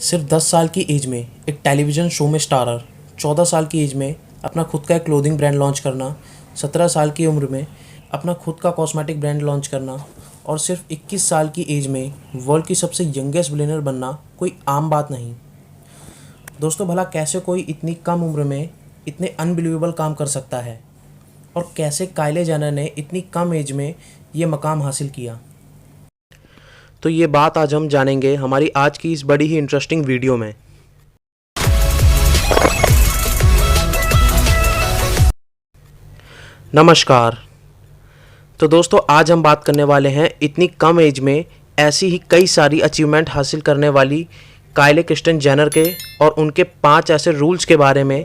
सिर्फ 10 साल की एज में एक टेलीविज़न शो में स्टारर, 14 साल की एज में अपना खुद का एक क्लोथिंग ब्रांड लॉन्च करना, 17 साल की उम्र में अपना खुद का कॉस्मेटिक ब्रांड लॉन्च करना और सिर्फ 21 साल की एज में वर्ल्ड की सबसे यंगेस्ट बिलियनर बनना कोई आम बात नहीं। दोस्तों, भला कैसे कोई इतनी कम उम्र में इतने अनबिलीवेबल काम कर सकता है और कैसे काइले जेनर ने इतनी कम एज में ये मकाम हासिल किया। तो ये बात आज हम जानेंगे हमारी आज की इस बड़ी ही इंटरेस्टिंग वीडियो में। नमस्कार। तो दोस्तों, आज हम बात करने वाले हैं इतनी कम एज में ऐसी ही कई सारी अचीवमेंट हासिल करने वाली काइले क्रिस्टन जेनर के और उनके 5 ऐसे रूल्स के बारे में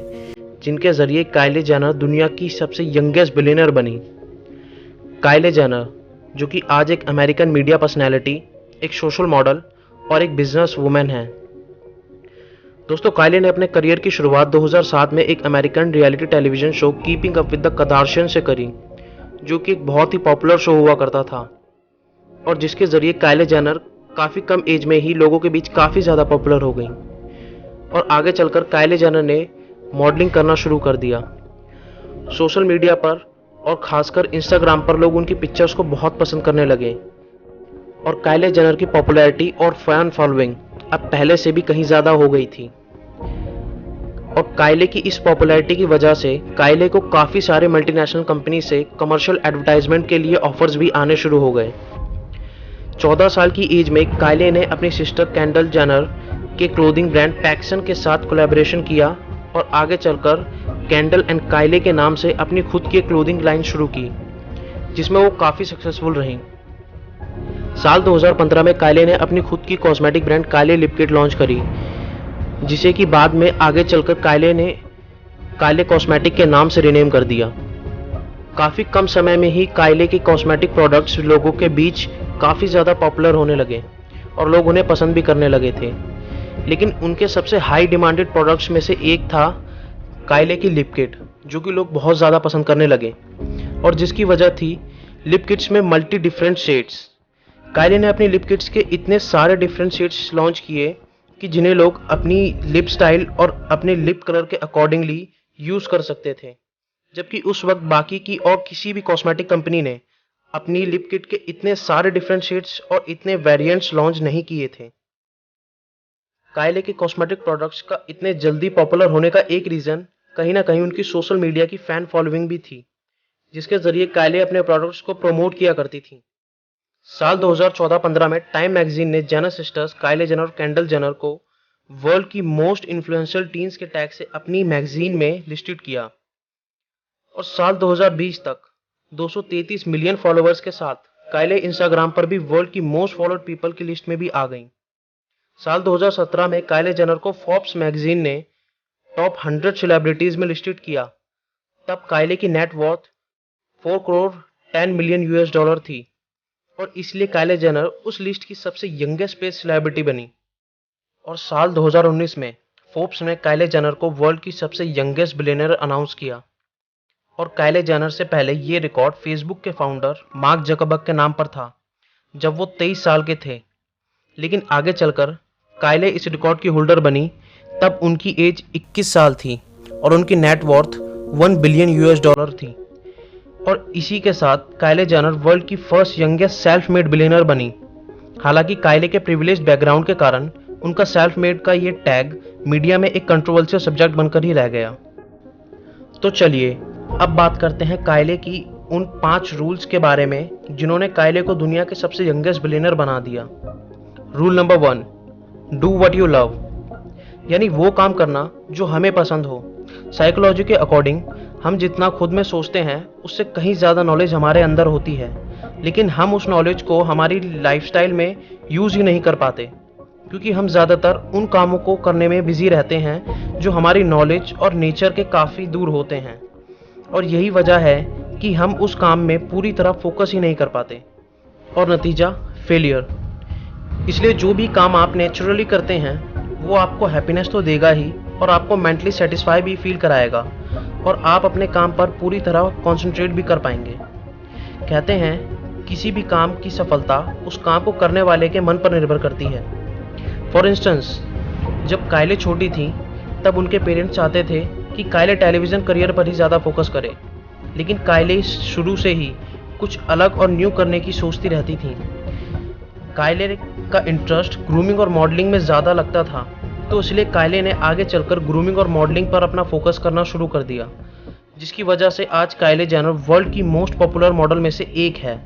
जिनके ज़रिए काइले जेनर दुनिया की सबसे यंगेस्ट बिलियनर बनी। काइले जेनर, जो कि आज एक अमेरिकन मीडिया पर्सनैलिटी, एक सोशल मॉडल और एक बिजनेस वूमेन है। दोस्तों, काइले ने अपने करियर की शुरुआत 2007 में एक American reality television show keeping up with the Kardashian से करी, जो कि एक बहुत ही पॉपुलर शो हुआ करता था और जिसके ज़रिए काइले जेनर काफ़ी कम एज में ही लोगों के बीच काफ़ी ज़्यादा पॉपुलर हो गई और आगे चलकर काइले जेनर ने मॉडलिंग करना शुरू कर दिया। सोशल मीडिया पर और ख़ासकर इंस्टाग्राम पर लोग उनकी पिक्चर्स को बहुत पसंद करने लगे और काइले जेनर की पॉपुलैरिटी और फैन फॉलोइंग अब पहले से भी कहीं ज़्यादा हो गई थी। और काइले की इस पॉपुलैरिटी की वजह से काइले को काफ़ी सारे मल्टीनेशनल कंपनी से कमर्शियल एडवर्टाइजमेंट के लिए ऑफर्स भी आने शुरू हो गए। 14 साल की एज में काइले ने अपनी सिस्टर केंडल जेनर के क्लोथिंग ब्रांड पैक्सन के साथ कोलैबोरेशन किया और आगे चलकर केंडल एंड काइले के नाम से अपनी खुद की क्लोथिंग लाइन शुरू की, जिसमें वो काफ़ी सक्सेसफुल रहीं। साल 2015 में काइले ने अपनी खुद की कॉस्मेटिक ब्रांड काइले लिप किट लॉन्च करी, जिसे कि बाद में आगे चलकर काइले ने काइले कॉस्मेटिक के नाम से रीनेम कर दिया। काफ़ी कम समय में ही काइले के कॉस्मेटिक प्रोडक्ट्स लोगों के बीच काफ़ी ज़्यादा पॉपुलर होने लगे और लोग उन्हें पसंद भी करने लगे थे। लेकिन उनके सबसे हाई डिमांडेड प्रोडक्ट्स में से एक था काइले की लिप किट, जो कि लोग बहुत ज़्यादा पसंद करने लगे और जिसकी वजह थी लिप किट्स में मल्टी डिफरेंट शेड्स। काइले ने अपनी लिप किट्स के इतने सारे डिफरेंट शेड्स लॉन्च किए कि जिन्हें लोग अपनी लिप स्टाइल और अपने लिप कलर के अकॉर्डिंगली यूज़ कर सकते थे, जबकि उस वक्त बाकी की और किसी भी कॉस्मेटिक कंपनी ने अपनी लिप किट के इतने सारे डिफरेंट शेड्स और इतने वेरिएंट्स लॉन्च नहीं किए थे। काइले के कॉस्मेटिक प्रोडक्ट्स का इतने जल्दी पॉपुलर होने का एक रीज़न कहीं ना कहीं उनकी सोशल मीडिया की फ़ैन फॉलोइंग भी थी, जिसके ज़रिए काइले अपने प्रोडक्ट्स को प्रमोट किया करती थी। साल 2014-15 में टाइम मैगजीन ने जेनर सिस्टर्स काइले जेनर और केंडल जेनर को वर्ल्ड की मोस्ट इन्फ्लुएंशियल टीन्स के टैग से अपनी मैगजीन में लिस्टेड किया और साल 2020 तक 233 मिलियन फॉलोअर्स के साथ काइले इंस्टाग्राम पर भी वर्ल्ड की मोस्ट फॉलोड पीपल की लिस्ट में भी आ गई। साल 2017 में काइले जेनर को फोर्ब्स मैगजीन ने टॉप 100 सेलिब्रिटीज में लिस्टेड किया। तब काइले की net worth 4 crore 10 million US dollar थी और इसलिए काइले जेनर उस लिस्ट की सबसे यंगेस्ट पेज सेलिब्रिटी बनी। और साल 2019 में फोर्ब्स ने काइले जेनर को वर्ल्ड की सबसे यंगेस्ट बिलियनर अनाउंस किया और काइले जेनर से पहले ये रिकॉर्ड फेसबुक के फाउंडर मार्क जकरबर्ग के नाम पर था, जब वो 23 साल के थे। लेकिन आगे चलकर काइले इस रिकॉर्ड की होल्डर बनी, तब उनकी एज 21 साल थी और उनकी net worth 1 billion US dollar थी। और इसी के साथ काइले जेनर वर्ल्ड की first youngest self made billionaire बनी। हालांकि काइले के प्रिविलेज्ड बैकग्राउंड के कारण उनका सेल्फ मेड का ये टैग मीडिया में एक कंट्रोवर्शियल सब्जेक्ट बनकर ही रह गया। तो चलिए अब बात करते हैं काइले की उन 5 रूल्स के बारे में जिन्होंने काइले को दुनिया के सबसे यंगेस्ट बिलियनर बना दिया। Rule number 1, do what you love, यानी वो काम करना जो हमें पसंद हो। साइकोलॉजी के अकॉर्डिंग हम जितना खुद में सोचते हैं उससे कहीं ज़्यादा नॉलेज हमारे अंदर होती है, लेकिन हम उस नॉलेज को हमारी लाइफस्टाइल में यूज़ ही नहीं कर पाते, क्योंकि हम ज़्यादातर उन कामों को करने में बिजी रहते हैं जो हमारी नॉलेज और नेचर के काफ़ी दूर होते हैं। और यही वजह है कि हम उस काम में पूरी तरह फोकस ही नहीं कर पाते और नतीजा फेलियर। इसलिए जो भी काम आप नेचुरली करते हैं वो आपको हैप्पीनेस तो देगा ही और आपको मेंटली सेटिस्फाई भी फील कराएगा और आप अपने काम पर पूरी तरह कंसंट्रेट भी कर पाएंगे। कहते हैं किसी भी काम की सफलता उस काम को करने वाले के मन पर निर्भर करती है। फॉर इंस्टेंस, जब कायले छोटी थी तब उनके पेरेंट्स चाहते थे कि कायले टेलीविज़न करियर पर ही ज़्यादा फोकस करे, लेकिन कायले शुरू से ही कुछ अलग और न्यू करने की सोचती रहती थी। कायले का इंटरेस्ट ग्रूमिंग और मॉडलिंग में ज़्यादा लगता था, तो इसलिए कायले ने आगे चलकर ग्रूमिंग और मॉडलिंग पर अपना फोकस करना शुरू कर दिया, जिसकी वजह से आज कायले जेनर वर्ल्ड की मोस्ट पॉपुलर मॉडल में से एक है।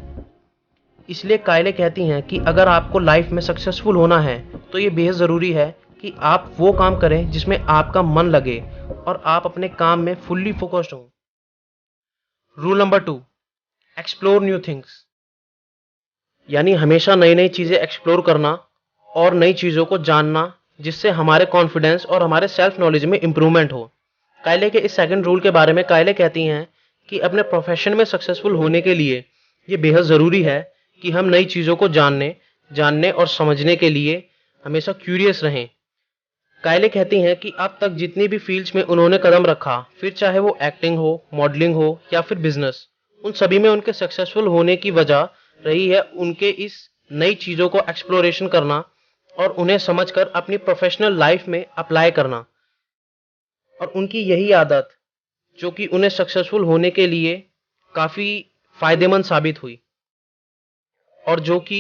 इसलिए कायले कहती हैं कि अगर आपको लाइफ में सक्सेसफुल होना है तो ये बेहद ज़रूरी है कि आप वो काम करें जिसमें आपका मन लगे और आप अपने काम में फुल्ली फोकस्ड हों। Rule number 2, explore new things, यानी हमेशा नई नई चीज़ें एक्सप्लोर करना और नई चीज़ों को जानना, जिससे हमारे कॉन्फिडेंस और हमारे सेल्फ नॉलेज में इम्प्रूवमेंट हो। कायले के इस सेकंड रूल के बारे में कायले कहती हैं कि अपने प्रोफेशन में सक्सेसफुल होने के लिए ये बेहद ज़रूरी है कि हम नई चीज़ों को जानने और समझने के लिए हमेशा क्यूरियस रहें। कायले कहती हैं कि अब तक जितनी भी फील्ड्स में उन्होंने कदम रखा, फिर चाहे वो एक्टिंग हो, मॉडलिंग हो या फिर बिजनेस, उन सभी में उनके सक्सेसफुल होने की वजह रही है उनके इस नई चीज़ों को एक्सप्लोरेशन करना और उन्हें समझकर अपनी प्रोफेशनल लाइफ में अप्लाई करना। और उनकी यही आदत जो कि उन्हें सक्सेसफुल होने के लिए काफ़ी फ़ायदेमंद साबित हुई और जो कि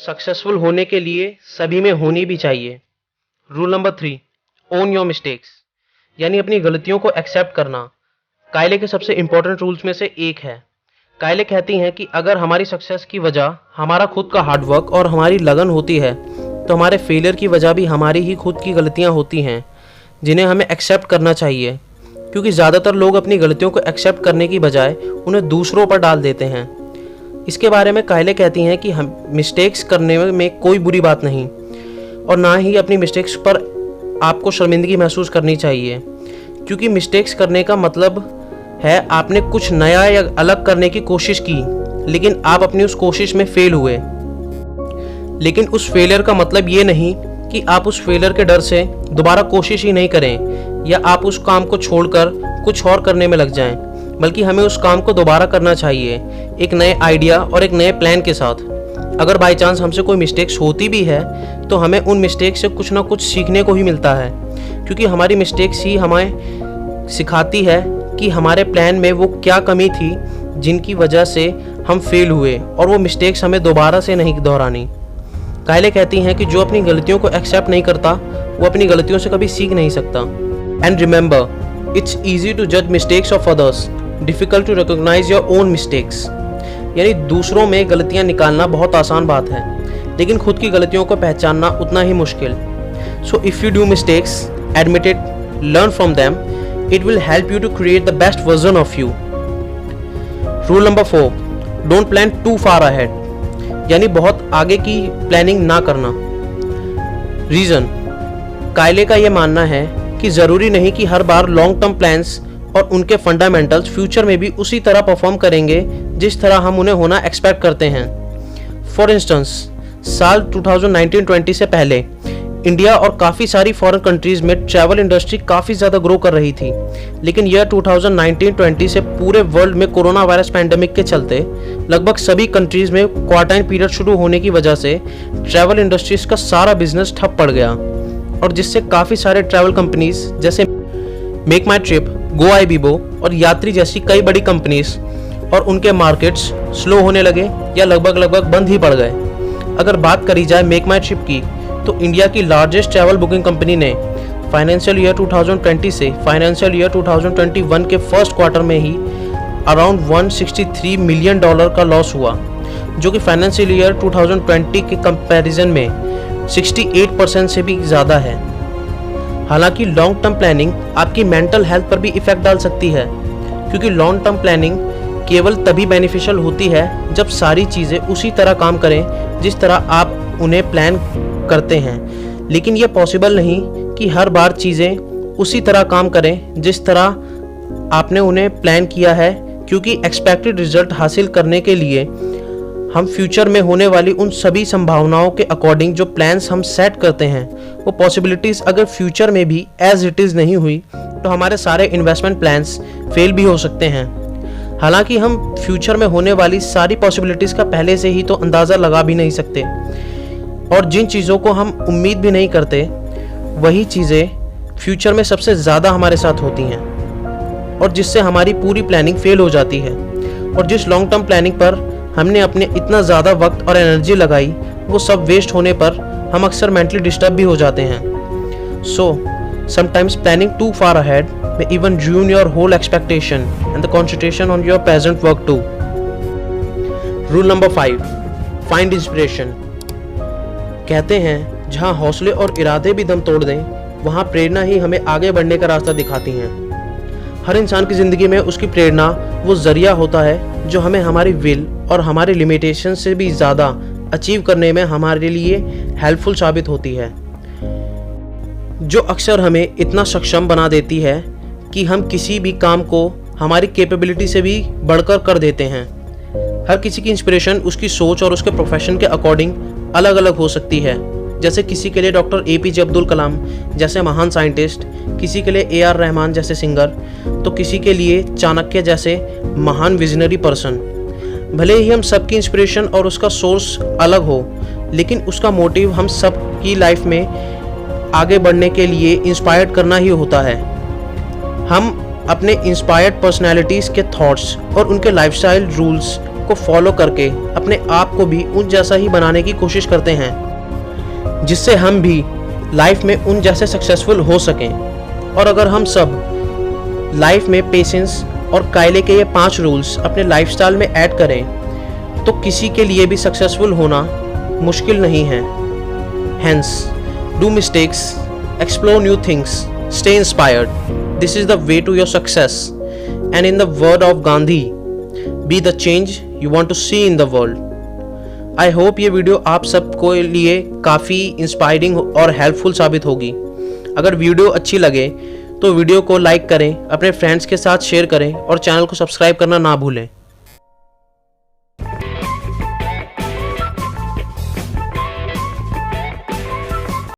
सक्सेसफुल होने के लिए सभी में होनी भी चाहिए। Rule number 3, own your mistakes, यानी अपनी गलतियों को एक्सेप्ट करना कायले के सबसे इंपॉर्टेंट रूल्स में से एक है। कायले कहती हैं कि अगर हमारी सक्सेस की वजह हमारा खुद का हार्डवर्क और हमारी लगन होती है, तो हमारे फेलियर की वजह भी हमारी ही खुद की गलतियां होती हैं, जिन्हें हमें एक्सेप्ट करना चाहिए, क्योंकि ज़्यादातर लोग अपनी गलतियों को एक्सेप्ट करने की बजाय उन्हें दूसरों पर डाल देते हैं। इसके बारे में कायले कहती हैं कि हम मिस्टेक्स करने में कोई बुरी बात नहीं और ना ही अपनी मिस्टेक्स पर आपको शर्मिंदगी महसूस करनी चाहिए, क्योंकि मिस्टेक्स करने का मतलब है आपने कुछ नया या अलग करने की कोशिश की, लेकिन आप अपनी उस कोशिश में फेल हुए। लेकिन उस फेलियर का मतलब ये नहीं कि आप उस फेलियर के डर से दोबारा कोशिश ही नहीं करें या आप उस काम को छोड़कर कुछ और करने में लग जाएं, बल्कि हमें उस काम को दोबारा करना चाहिए एक नए आइडिया और एक नए प्लान के साथ। अगर बाई चांस हमसे कोई मिस्टेक्स होती भी है तो हमें उन मिस्टेक्स से कुछ ना कुछ सीखने को ही मिलता है, क्योंकि हमारी मिस्टेक्स ही हमें सिखाती है कि हमारे प्लान में वो क्या कमी थी जिनकी वजह से हम फेल हुए, और वो मिस्टेक्स हमें दोबारा से नहीं दोहरानी। कायले कहती हैं कि जो अपनी गलतियों को एक्सेप्ट नहीं करता वो अपनी गलतियों से कभी सीख नहीं सकता। And remember, it's easy to जज mistakes of others, difficult to recognise your own mistakes, यानी दूसरों में गलतियां निकालना बहुत आसान बात है, लेकिन खुद की गलतियों को पहचानना उतना ही मुश्किल। So if you do mistakes, admit it, learn from them, it will help you to create the best version of you. Rule number 4, don't plan too far ahead, यानी बहुत आगे की प्लानिंग ना करना। रीज़न, कायले का यह मानना है कि ज़रूरी नहीं कि हर बार लॉन्ग टर्म प्लान्स और उनके फंडामेंटल्स फ्यूचर में भी उसी तरह परफॉर्म करेंगे जिस तरह हम उन्हें होना एक्सपेक्ट करते हैं। फॉर इंस्टेंस, साल 2019-20 से पहले इंडिया और काफ़ी सारी फॉरेन कंट्रीज़ में ट्रैवल इंडस्ट्री काफ़ी ज़्यादा ग्रो कर रही थी, लेकिन ईयर 2019-20 से पूरे वर्ल्ड में कोरोना वायरस पैंडेमिक के चलते लगभग सभी कंट्रीज़ में क्वारंटाइन पीरियड शुरू होने की वजह से ट्रैवल इंडस्ट्रीज़ का सारा बिजनेस ठप पड़ गया, और जिससे काफ़ी सारे ट्रैवल कंपनीज जैसे मेक माई ट्रिप, गोआईबीबो और यात्री जैसी कई बड़ी कंपनीज और उनके मार्केट्स स्लो होने लगे या लगभग बंद ही पड़ गए। अगर बात करी जाए मेक माई ट्रिप की, तो इंडिया की लार्जेस्ट ट्रैवल बुकिंग कंपनी ने फाइनेंशियल ईयर 2020 से फाइनेंशियल ईयर 2021 के फर्स्ट क्वार्टर में ही अराउंड $163 मिलियन का लॉस हुआ, जो कि फाइनेंशियल ईयर 2020 के कंपैरिजन में 68% से भी ज़्यादा है। हालांकि लॉन्ग टर्म प्लानिंग आपकी मेंटल हेल्थ पर भी इफ़ेक्ट डाल सकती है, क्योंकि लॉन्ग टर्म प्लानिंग केवल तभी बेनिफिशियल होती है जब सारी चीज़ें उसी तरह काम करें जिस तरह आप उन्हें प्लान करते हैं। लेकिन यह पॉसिबल नहीं कि हर बार चीज़ें उसी तरह काम करें जिस तरह आपने उन्हें प्लान किया है, क्योंकि एक्सपेक्टेड रिजल्ट हासिल करने के लिए हम फ्यूचर में होने वाली उन सभी संभावनाओं के अकॉर्डिंग जो प्लान्स हम सेट करते हैं, वो पॉसिबिलिटीज़ अगर फ्यूचर में भी एज इट इज़ नहीं हुई तो हमारे सारे इन्वेस्टमेंट प्लान्स फेल भी हो सकते हैं। हालांकि हम फ्यूचर में होने वाली सारी पॉसिबिलिटीज़ का पहले से ही तो अंदाज़ा लगा भी नहीं सकते, और जिन चीज़ों को हम उम्मीद भी नहीं करते वही चीज़ें फ्यूचर में सबसे ज़्यादा हमारे साथ होती हैं और जिससे हमारी पूरी प्लानिंग फेल हो जाती है। और जिस लॉन्ग टर्म प्लानिंग पर हमने अपने इतना ज़्यादा वक्त और एनर्जी लगाई, वो सब वेस्ट होने पर हम अक्सर मेंटली डिस्टर्ब भी हो जाते हैं। So sometimes planning too far ahead may even ruin your whole expectation and the concentration on your present work too. Rule number 5, find inspiration. कहते हैं जहाँ हौसले और इरादे भी दम तोड़ दें, वहाँ प्रेरणा ही हमें आगे बढ़ने का रास्ता दिखाती हैं। हर इंसान की ज़िंदगी में उसकी प्रेरणा वो ज़रिया होता है जो हमें हमारी विल और हमारे लिमिटेशन से भी ज़्यादा अचीव करने में हमारे लिए हेल्पफुल साबित होती है, जो अक्सर हमें इतना सक्षम बना देती है कि हम किसी भी काम को हमारी कैपेबिलिटी से भी बढ़कर कर देते हैं। हर किसी की इंस्पिरेशन उसकी सोच और उसके प्रोफेशन के अकॉर्डिंग अलग अलग हो सकती है। जैसे किसी के लिए डॉक्टर APJ अब्दुल कलाम जैसे महान साइंटिस्ट, किसी के लिए AR रहमान जैसे सिंगर, तो किसी के लिए चाणक्य जैसे महान विजनरी पर्सन। भले ही हम सबकी इंस्पिरेशन और उसका सोर्स अलग हो, लेकिन उसका मोटिव हम सब की लाइफ में आगे बढ़ने के लिए इंस्पायर्ड करना ही होता है। हम अपने इंस्पायर्ड पर्सनैलिटीज़ के थॉट्स और उनके लाइफस्टाइल रूल्स को फॉलो करके अपने आप को भी उन जैसा ही बनाने की कोशिश करते हैं, जिससे हम भी लाइफ में उन जैसे सक्सेसफुल हो सकें। और अगर हम सब लाइफ में पेशेंस और कायले के ये 5 रूल्स अपने लाइफस्टाइल में ऐड करें, तो किसी के लिए भी सक्सेसफुल होना मुश्किल नहीं है। Hence, do mistakes, explore new things, stay inspired. This is the way to your success. And in the word of Gandhi, be the change you want to see in the world. I hope ये video आप सबको लिए काफ़ी inspiring और helpful साबित होगी। अगर video अच्छी लगे तो वीडियो को लाइक करें, अपने फ्रेंड्स के साथ शेयर करें और चैनल को सब्सक्राइब करना ना भूलें।